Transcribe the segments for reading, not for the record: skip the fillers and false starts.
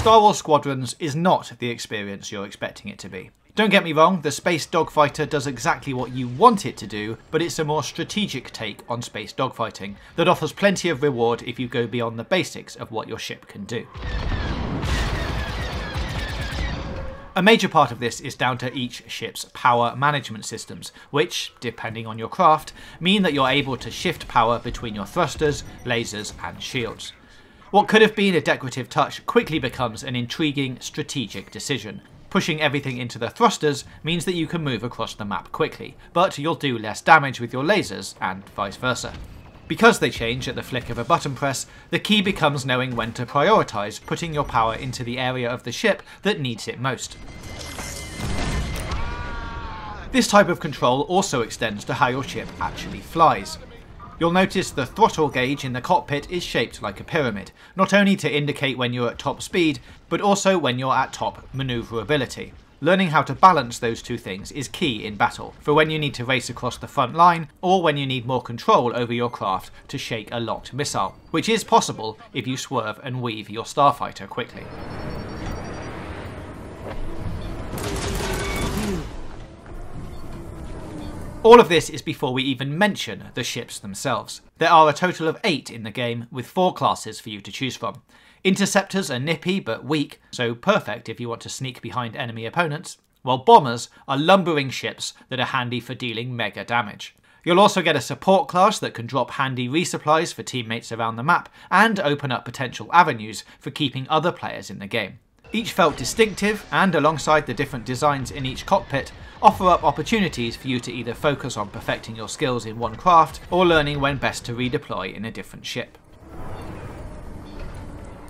Star Wars Squadrons is not the experience you're expecting it to be. Don't get me wrong, the space dogfighter does exactly what you want it to do, but it's a more strategic take on space dogfighting that offers plenty of reward if you go beyond the basics of what your ship can do. A major part of this is down to each ship's power management systems, which, depending on your craft, mean that you're able to shift power between your thrusters, lasers and shields. What could have been a decorative touch quickly becomes an intriguing strategic decision. Pushing everything into the thrusters means that you can move across the map quickly, but you'll do less damage with your lasers and vice versa. Because they change at the flick of a button press, the key becomes knowing when to prioritise putting your power into the area of the ship that needs it most. This type of control also extends to how your ship actually flies. You'll notice the throttle gauge in the cockpit is shaped like a pyramid, not only to indicate when you're at top speed, but also when you're at top manoeuvrability. Learning how to balance those two things is key in battle, for when you need to race across the front line, or when you need more control over your craft to shake a locked missile, which is possible if you swerve and weave your starfighter quickly. All of this is before we even mention the ships themselves. There are a total of 8 in the game, with 4 classes for you to choose from. Interceptors are nippy but weak, so perfect if you want to sneak behind enemy opponents, while bombers are lumbering ships that are handy for dealing mega damage. You'll also get a support class that can drop handy resupplies for teammates around the map, and open up potential avenues for keeping other players in the game. Each felt distinctive, and alongside the different designs in each cockpit, offer up opportunities for you to either focus on perfecting your skills in one craft, or learning when best to redeploy in a different ship.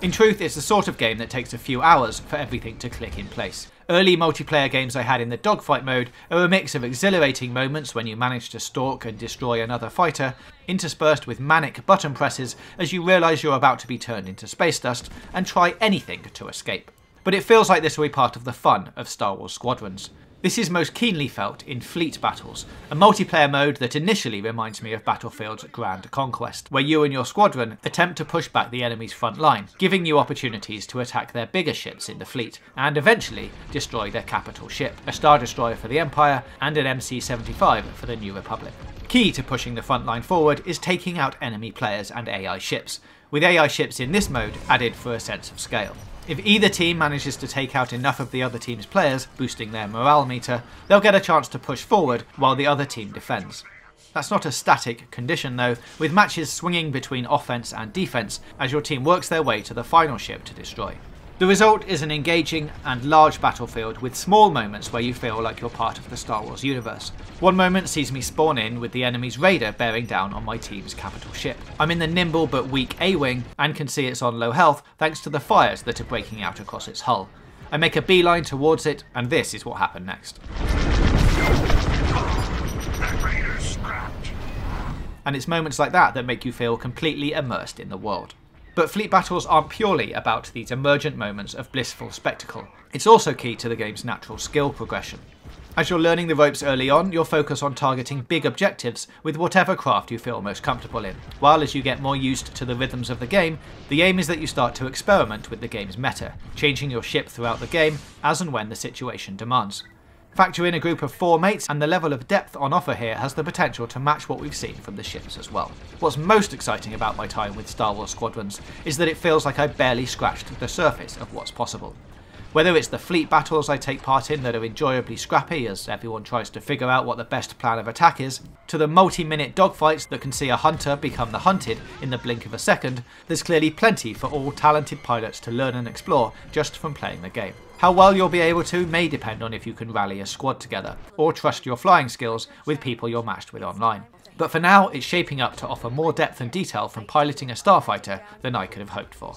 In truth, it's the sort of game that takes a few hours for everything to click in place. Early multiplayer games I had in the dogfight mode are a mix of exhilarating moments when you manage to stalk and destroy another fighter, interspersed with manic button presses as you realise you're about to be turned into space dust and try anything to escape. But it feels like this will be part of the fun of Star Wars Squadrons. This is most keenly felt in fleet battles, a multiplayer mode that initially reminds me of Battlefield's Grand Conquest, where you and your squadron attempt to push back the enemy's front line, giving you opportunities to attack their bigger ships in the fleet, and eventually destroy their capital ship, a Star Destroyer for the Empire and an MC-75 for the New Republic. Key to pushing the front line forward is taking out enemy players and AI ships, with AI ships in this mode added for a sense of scale. If either team manages to take out enough of the other team's players, boosting their morale meter, they'll get a chance to push forward while the other team defends. That's not a static condition though, with matches swinging between offense and defense as your team works their way to the final ship to destroy. The result is an engaging and large battlefield with small moments where you feel like you're part of the Star Wars universe. One moment sees me spawn in with the enemy's raider bearing down on my team's capital ship. I'm in the nimble but weak A-wing and can see it's on low health thanks to the fires that are breaking out across its hull. I make a beeline towards it, and this is what happened next. And it's moments like that that make you feel completely immersed in the world. But fleet battles aren't purely about these emergent moments of blissful spectacle. It's also key to the game's natural skill progression. As you're learning the ropes early on, you'll focus on targeting big objectives with whatever craft you feel most comfortable in, while as you get more used to the rhythms of the game, the aim is that you start to experiment with the game's meta, changing your ship throughout the game as and when the situation demands. Factor in a group of 4 mates and the level of depth on offer here has the potential to match what we've seen from the ships as well. What's most exciting about my time with Star Wars Squadrons is that it feels like I barely scratched the surface of what's possible. Whether it's the fleet battles I take part in that are enjoyably scrappy as everyone tries to figure out what the best plan of attack is, to the multi-minute dogfights that can see a hunter become the hunted in the blink of a second, there's clearly plenty for all talented pilots to learn and explore just from playing the game. How well you'll be able to may depend on if you can rally a squad together, or trust your flying skills with people you're matched with online. But for now, it's shaping up to offer more depth and detail from piloting a starfighter than I could have hoped for.